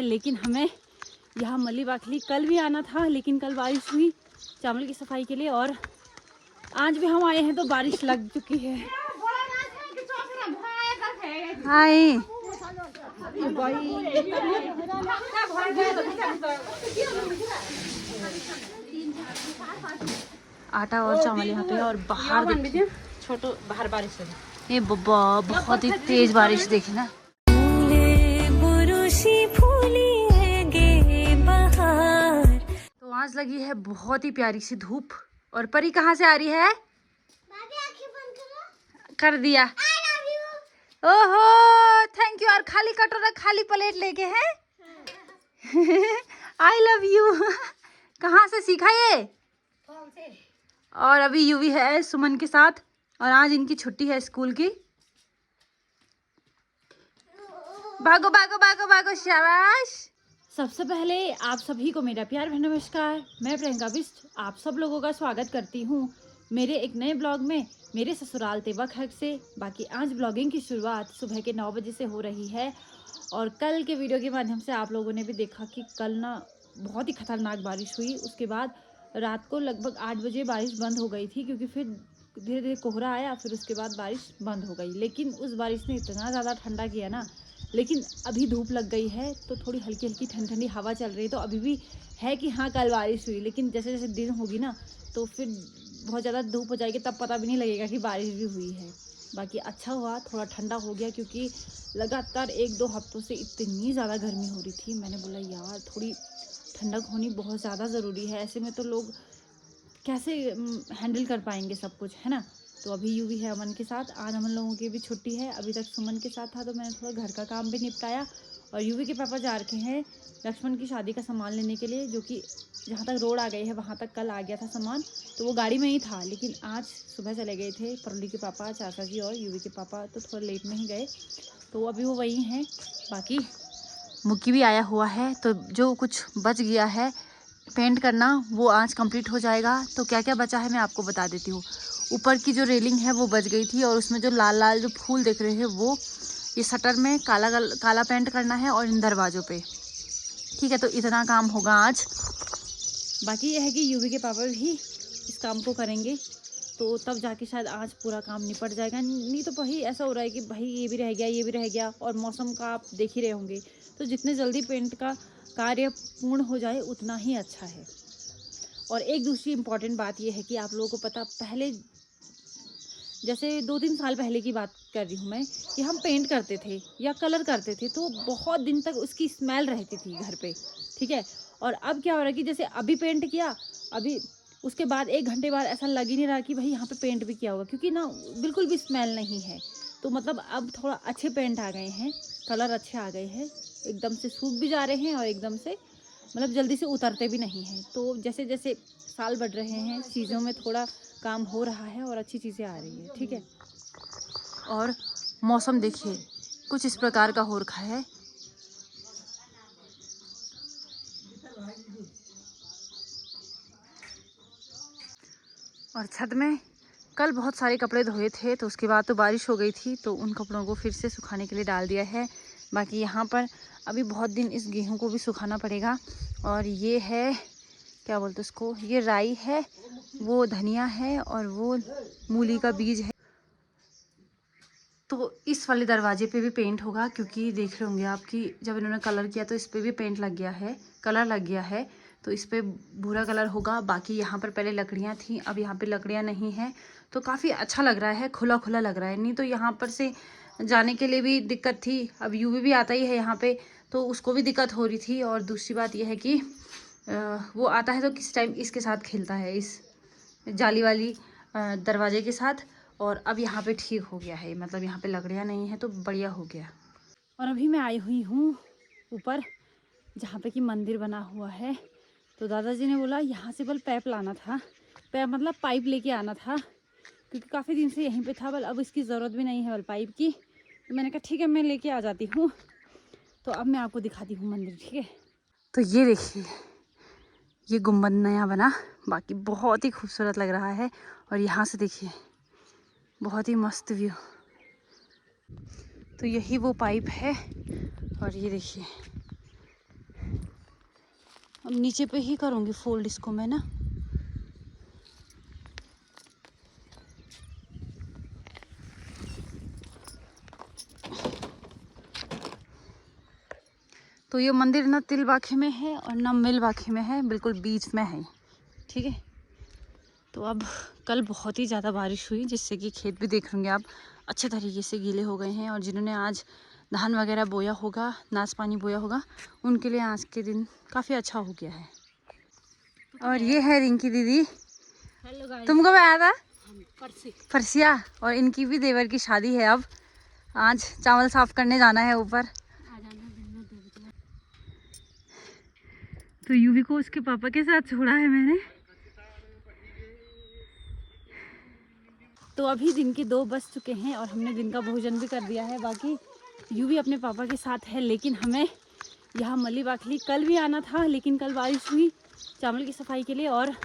लेकिन हमें यहाँ मल्ली बाखली कल भी आना था, लेकिन कल बारिश हुई चावल की सफाई के लिए, और आज भी हम आए हैं तो बारिश लग चुकी है। हाय आटा और चावल यहाँ पे, और बाहर देखिए छोटो बाहर बारिश है। ये बहुत ही तेज बारिश देखी ना। तो आज लगी है बहुत ही प्यारी सी धूप, और परी कहाँ से आ रही है? कर दिया। ओहो थैंक यू। और खाली कटोरा खाली प्लेट लेके हैं। I love you. कहाँ से सीखा ये? और अभी यूवी है सुमन के साथ, और आज इनकी छुट्टी है स्कूल की। भागो भागो भागो भागो, शाबाश। सबसे पहले आप सभी को मेरा प्यार भरा नमस्कार। मैं प्रियंका बिष्ट आप सब लोगों का स्वागत करती हूँ मेरे एक नए ब्लॉग में, मेरे ससुराल तेवक हक से। बाकी आज ब्लॉगिंग की शुरुआत सुबह के 9 बजे से हो रही है, और कल के वीडियो के माध्यम से आप लोगों ने भी देखा कि कल ना बहुत ही खतरनाक बारिश हुई। उसके बाद रात को लगभग 8 बजे बारिश बंद हो गई थी, क्योंकि फिर धीरे धीरे कोहरा आया, फिर उसके बाद बारिश बंद हो गई। लेकिन उस बारिश ने इतना ज़्यादा ठंडा किया ना। लेकिन अभी धूप लग गई है तो थोड़ी हल्की हल्की ठंडी ठंडी हवा चल रही है, तो अभी भी है कि हाँ कल बारिश हुई। लेकिन जैसे जैसे दिन होगी ना तो फिर बहुत ज़्यादा धूप हो जाएगी, तब पता भी नहीं लगेगा कि बारिश भी हुई है। बाकी अच्छा हुआ थोड़ा ठंडा हो गया, क्योंकि लगातार 1-2 हफ्तों से इतनी ज़्यादा गर्मी हो रही थी। मैंने बोला यार थोड़ी ठंडक होनी बहुत ज़्यादा ज़रूरी है, ऐसे में तो लोग कैसे हैंडल कर पाएंगे सब कुछ, है ना। तो अभी यूवी है अमन के साथ, आज हम लोगों की भी छुट्टी है। अभी तक सुमन के साथ था तो मैंने थोड़ा घर का काम भी निपटाया, और यूवी के पापा जा रखे हैं लक्ष्मण की शादी का सामान लेने के लिए, जो कि जहाँ तक रोड आ गई है वहाँ तक कल आ गया था सामान, तो वो गाड़ी में ही था। लेकिन आज सुबह चले गए थे परली के पापा, चाचा जी और यूवी के पापा, तो थोड़ा लेट में ही गए, तो अभी वो वहीं हैं। बाकी मुक्की भी आया हुआ है, तो जो कुछ बच गया है पेंट करना वो आज कंप्लीट हो जाएगा। तो क्या क्या बचा है मैं आपको बता देती हूँ। ऊपर की जो रेलिंग है वो बच गई थी, और उसमें जो लाल लाल जो फूल देख रहे हैं वो ये शटर में काला पेंट करना है, और इन दरवाज़ों पे। ठीक है, तो इतना काम होगा आज। बाकी ये है कि यूवी के पापा भी इस काम को करेंगे, तो तब जाके शायद आज पूरा काम निपट जाएगा। नहीं तो भाई ऐसा हो रहा है कि भाई ये भी रह गया ये भी रह गया, और मौसम का आप देख ही रहे होंगे, तो जितने जल्दी पेंट का कार्य पूर्ण हो जाए उतना ही अच्छा है। और एक दूसरी इम्पॉर्टेंट बात यह है कि आप लोगों को पता, पहले जैसे 2-3 साल पहले की बात कर रही हूँ मैं, कि हम पेंट करते थे या कलर करते थे तो बहुत दिन तक उसकी स्मेल रहती थी घर पे। ठीक है, और अब क्या हो रहा है कि जैसे अभी पेंट किया, अभी उसके बाद 1 घंटे बाद ऐसा लग ही नहीं रहा कि भाई यहाँ पे पेंट भी किया होगा, क्योंकि ना बिल्कुल भी स्मेल नहीं है। तो मतलब अब थोड़ा अच्छे पेंट आ गए हैं, कलर अच्छे आ गए हैं, एकदम से सूख भी जा रहे हैं, और एकदम से मतलब जल्दी से उतरते भी नहीं हैं। तो जैसे जैसे साल बढ़ रहे हैं चीज़ों में थोड़ा काम हो रहा है, और अच्छी चीज़ें आ रही है। ठीक है, और मौसम देखिए कुछ इस प्रकार का हो रखा है। और छत में कल बहुत सारे कपड़े धोए थे, तो उसके बाद तो बारिश हो गई थी, तो उन कपड़ों को फिर से सुखाने के लिए डाल दिया है। बाकी यहाँ पर अभी बहुत दिन इस गेहूं को भी सुखाना पड़ेगा। और ये है क्या बोलते उसको, ये राई है, वो धनिया है, और वो मूली का बीज है। तो इस वाले दरवाजे पे भी पेंट होगा, क्योंकि देख रहे होंगे आप कि जब इन्होंने कलर किया तो इस पे भी पेंट लग गया है, कलर लग गया है, तो इस पे भूरा कलर होगा। बाकी यहाँ पर पहले लकड़ियाँ थी, अब यहाँ पे लकड़ियाँ नहीं हैं, तो काफ़ी अच्छा लग रहा है, खुला खुला लग रहा है। नहीं तो यहाँ पर से जाने के लिए भी दिक्कत थी। अब यूवी भी आता ही है यहाँ पे, तो उसको भी दिक्कत हो रही थी। और दूसरी बात यह है कि वो आता है तो किस टाइम इसके साथ खेलता है, इस जाली वाली दरवाजे के साथ। और अब यहाँ पे ठीक हो गया है, मतलब यहाँ पे लकड़ियाँ नहीं है, तो बढ़िया हो गया। और अभी मैं आई हुई हूँ ऊपर, जहाँ पे कि मंदिर बना हुआ है। तो दादाजी ने बोला यहाँ से बल पैप लाना था, पैप मतलब पाइप लेके आना था, क्योंकि काफ़ी दिन से यहीं पे था। बल अब इसकी ज़रूरत भी नहीं है बल पाइप की, तो मैंने कहा ठीक है मैं लेके आ जाती हूँ। तो अब मैं आपको दिखाती हूँ मंदिर। ठीक है, तो ये देखिए ये गुम्बद नया बना, बाकी बहुत ही खूबसूरत लग रहा है। और यहाँ से देखिए बहुत ही मस्त व्यू। तो यही वो पाइप है, और ये देखिए अब नीचे पे ही करूँगी फोल्ड इसको मैं ना। तो ये मंदिर ना तिलवाखे में है और ना मिलवाखे में है, बिल्कुल बीच में है, ठीक है। तो अब कल बहुत ही ज़्यादा बारिश हुई जिससे कि खेत भी देख लेंगे आप अच्छे तरीके से गीले हो गए हैं, और जिन्होंने आज धान वगैरह बोया होगा, नाश पानी बोया होगा, उनके लिए आज के दिन काफ़ी अच्छा हो गया है। और ये है रिंकी दीदी, तुमको भी आया था फरसिया, और इनकी भी देवर की शादी है। अब आज चावल साफ करने जाना है ऊपर। तो यूवी को उसके पापा के साथ छोड़ा है मैंने। तो अभी दिन के 2 बज चुके हैं और हमने दिन का भोजन भी कर दिया है। बाकी यूवी अपने पापा के साथ है, लेकिन हमें यहाँ मली बाखली कल भी आना था, लेकिन कल बारिश हुई चावल की सफाई के लिए, और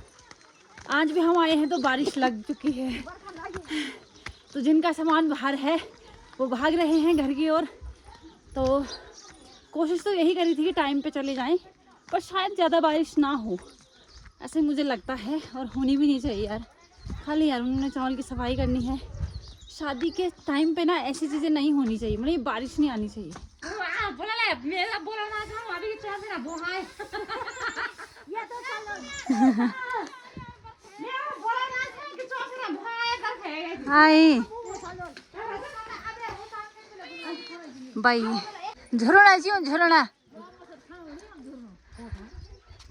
आज भी हम आए हैं तो बारिश लग चुकी है। तो जिनका सामान बाहर है वो भाग रहे हैं घर की ओर। तो कोशिश तो यही करी थी कि टाइम पे चले जाएं, पर शायद ज़्यादा बारिश ना हो, ऐसे मुझे लगता है, और होनी भी नहीं चाहिए यार। खाली यार उन्होंने चावल की सफाई करनी है। शादी के टाइम पे ना ऐसी चीज़ें नहीं होनी चाहिए, मतलब बारिश नहीं आनी चाहिए। हाय भाई, झरोना जी झरोना।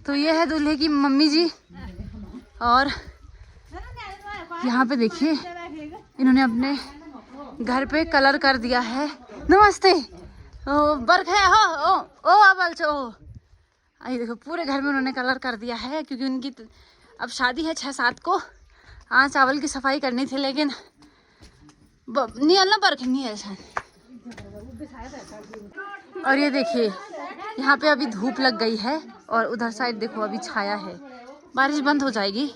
तो ये है दूल्हे की मम्मी जी, और यहाँ पे देखिए इन्होंने अपने घर पे कलर कर दिया है। नमस्ते बर्ख है हो ओ आबल चो। आई देखो पूरे घर में उन्होंने कलर कर दिया है, क्योंकि उनकी अब शादी है 6-7 को। हाँ चावल की सफाई करनी थी, लेकिन नहीं ना बर्ख नहीं है शायद। और ये देखिए यहाँ पे अभी धूप लग गई है, और उधर साइड देखो अभी छाया है, बारिश बंद हो जाएगी।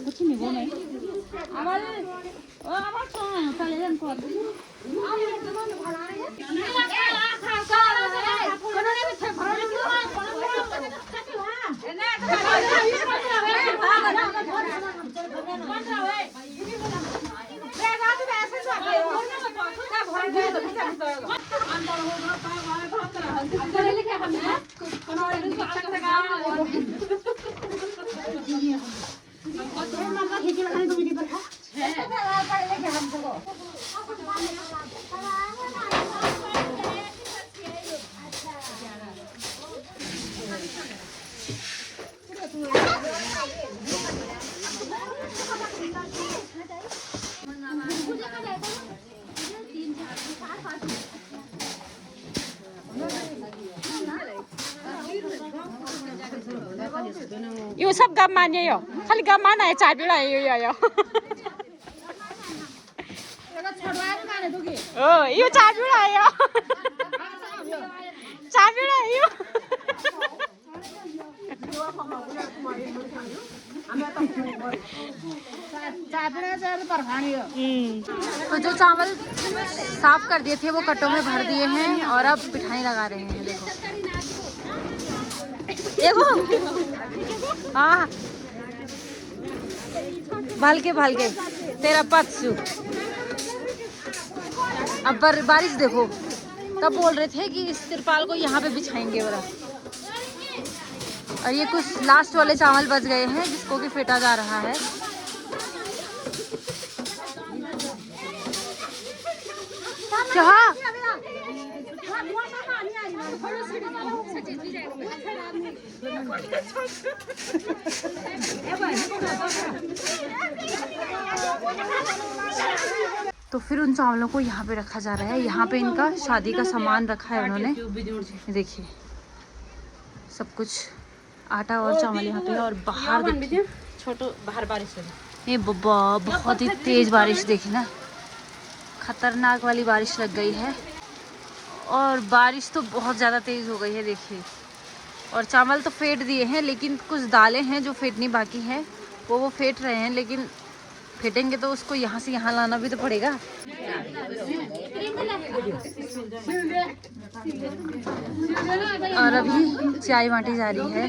कुछ नहीं वो नहीं यो सब गम मान्यो यो खाली गम मान है चाबी यो यो यो ओ यो चाबी यो चाबी यो तो जो चावल साफ कर दिए थे वो कटों में भर दिए हैं, और अब पिठाई लगा रहे हैं। देखो हाँ भाल के तेरा पत्सु। अब बारिश देखो तब बोल रहे थे कि इस तिरपाल को यहाँ पे बिछाएंगे वाला। और ये कुछ लास्ट वाले चावल बच गए हैं जिसको कि फेंटा जा रहा है। चाह तो फिर उन चावलों को यहाँ पे रखा जा रहा है। यहाँ पे इनका शादी का सामान रखा है उन्होंने, देखिए सब कुछ आटा और चावल यहाँ पे। और बाहर देखिए छोटो बाहर बारिश हो ये बहुत ही तेज बारिश, देखी ना, खतरनाक वाली बारिश लग गई है। और बारिश तो बहुत ज़्यादा तेज़ हो गई है देखिए। और चावल तो फेंट दिए हैं, लेकिन कुछ दालें हैं जो फेंटनी बाकी हैं, वो फेंट रहे हैं। लेकिन फेंटेंगे तो उसको यहाँ से यहाँ लाना भी तो पड़ेगा। और अभी चाय बांटी जा रही है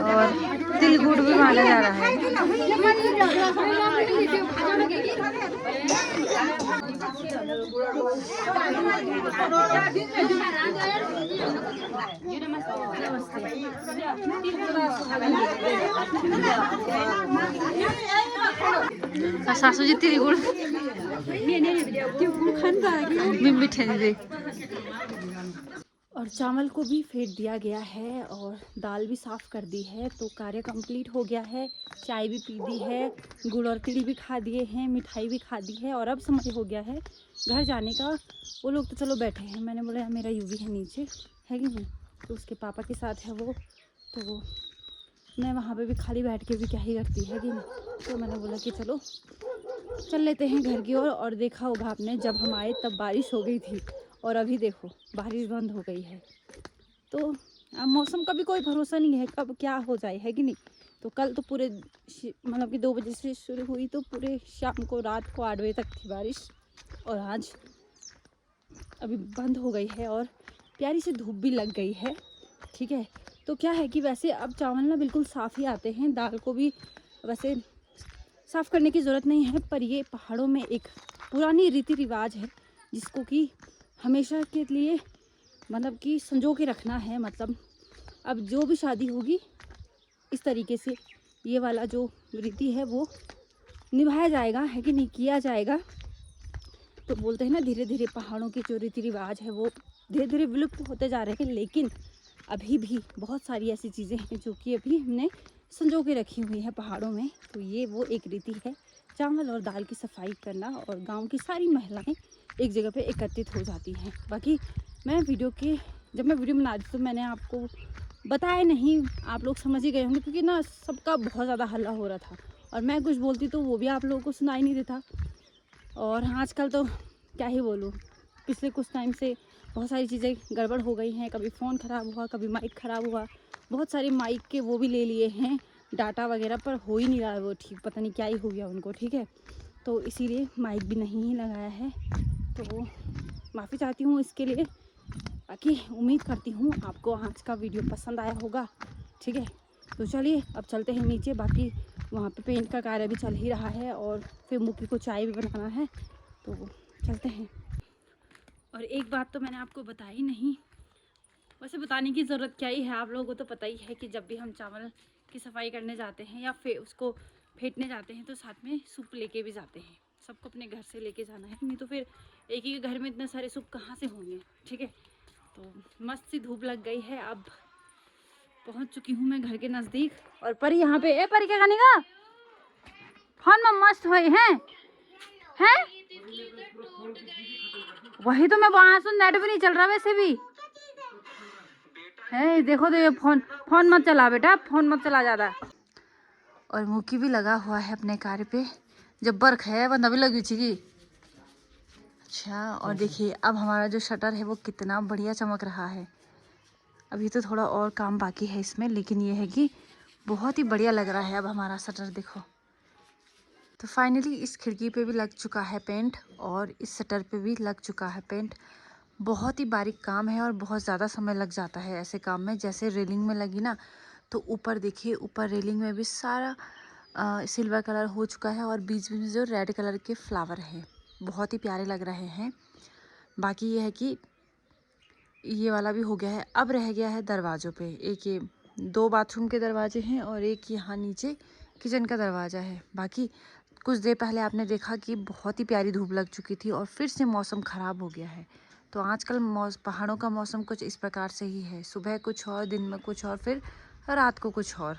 और तिल गुड़ भी बांटा जा रहा है। सासू जी तिल गुड़ मीठे दे। और चावल को भी फेंट दिया गया है और दाल भी साफ़ कर दी है। तो कार्य कंप्लीट हो गया है। चाय भी पी दी है, गुड़ और तिल भी खा दिए हैं, मिठाई भी खा दी है। और अब समय हो गया है घर जाने का। वो लोग तो चलो बैठे हैं, मैंने बोला मेरा यूवी है नीचे, है कि नहीं, तो उसके पापा के साथ है वो, तो मैं वहाँ पे भी खाली बैठ के भी क्या ही करती है कि नहीं। तो मैंने बोला कि चलो चल लेते हैं घर की ओर। और देखा होगा आपने, जब हम आए तब बारिश हो गई थी और अभी देखो बारिश बंद हो गई है। तो अब मौसम का भी कोई भरोसा नहीं है कब क्या हो जाए, है कि नहीं। तो कल तो पूरे मतलब कि 2 बजे से शुरू हुई तो पूरे शाम को, रात को 8 बजे तक थी बारिश। और आज अभी बंद हो गई है और प्यारी सी धूप भी लग गई है, ठीक है। तो क्या है कि वैसे अब चावल ना बिल्कुल साफ़ ही आते हैं, दाल को भी वैसे साफ़ करने की ज़रूरत नहीं है। पर ये पहाड़ों में एक पुरानी रीति रिवाज है जिसको कि हमेशा के लिए मतलब कि संजो के रखना है। मतलब अब जो भी शादी होगी इस तरीके से ये वाला जो रीति है वो निभाया जाएगा, है कि नहीं, किया जाएगा। तो बोलते हैं ना धीरे धीरे पहाड़ों के जो रीति रिवाज है वो धीरे धीरे विलुप्त होते जा रहे हैं, लेकिन अभी भी बहुत सारी ऐसी चीज़ें हैं जो कि अभी हमने संजो के रखी हुई है पहाड़ों में। तो ये वो एक रीति है, चावल और दाल की सफाई करना। और गांव की सारी महिलाएं एक जगह पे एकत्रित हो जाती हैं। बाकी मैं जब मैं वीडियो बना रही थी तो मैंने आपको बताया नहीं, आप लोग समझ ही गए होंगे, क्योंकि ना सबका बहुत ज़्यादा हल्ला हो रहा था और मैं कुछ बोलती तो वो भी आप लोगों को सुनाई नहीं देता। और आजकल तो क्या ही बोलूँ, पिछले कुछ टाइम से बहुत सारी चीज़ें गड़बड़ हो गई हैं। कभी फ़ोन ख़राब हुआ, कभी माइक ख़राब हुआ, बहुत सारे माइक के वो भी ले लिए हैं डाटा वगैरह, पर हो ही नहीं रहा है वो ठीक, पता नहीं क्या ही हो गया उनको, ठीक है। तो इसीलिए माइक भी नहीं ही लगाया है, तो माफ़ी चाहती हूँ इसके लिए। बाकी उम्मीद करती हूँ आपको आज का वीडियो पसंद आया होगा, ठीक है। तो चलिए अब चलते हैं नीचे। बाकी वहाँ पे पेंट का कार्य भी चल ही रहा है और फिर मुक्की को चाय भी बनाना है, तो चलते हैं। और एक बात तो मैंने आपको बताई नहीं, वैसे बताने की ज़रूरत क्या ही है, आप लोगों को तो पता ही है कि जब भी हम चावल की सफाई करने जाते हैं या फिर उसको फेंटने जाते हैं तो साथ में सूप लेके भी जाते हैं। सबको अपने घर से लेके जाना है, नहीं तो फिर एक ही घर में इतने सारे सूप कहाँ से होंगे, ठीक है। तो मस्त सी धूप लग गई है, अब पहुंच चुकी हूँ मैं घर के नज़दीक। और परी यहाँ पे, ए परी क्या खाने का फोन में मस्त हुए हैं वही तो मैं वहाँ से नेट भी नहीं चल रहा वैसे भी है। देखो तो ये फोन मत चला बेटा, फोन मत चला ज़्यादा। और मुकी भी लगा हुआ है अपने कार्य पे, जब बर्फ है बंदा भी लगी थी। अच्छा, और देखिए अब हमारा जो शटर है वो कितना बढ़िया चमक रहा है। अभी तो थोड़ा और काम बाकी है इसमें, लेकिन ये है कि बहुत ही बढ़िया लग रहा है अब हमारा शटर, देखो। तो फाइनली इस खिड़की पे भी लग चुका है पेंट और इस शटर पे भी लग चुका है पेंट। बहुत ही बारीक काम है और बहुत ज़्यादा समय लग जाता है ऐसे काम में। जैसे रेलिंग में लगी ना, तो ऊपर देखिए, ऊपर रेलिंग में भी सारा सिल्वर कलर हो चुका है और बीच में जो रेड कलर के फ्लावर हैं बहुत ही प्यारे लग रहे हैं। बाकी ये है कि ये वाला भी हो गया है। अब रह गया है दरवाज़ों पे, एक ये 2 बाथरूम के दरवाजे हैं और एक यहाँ नीचे किचन का दरवाज़ा है। बाकी कुछ देर पहले आपने देखा कि बहुत ही प्यारी धूप लग चुकी थी और फिर से मौसम ख़राब हो गया है। तो आजकल पहाड़ों का मौसम कुछ इस प्रकार से ही है, सुबह कुछ और, दिन में कुछ और, फिर रात को कुछ और।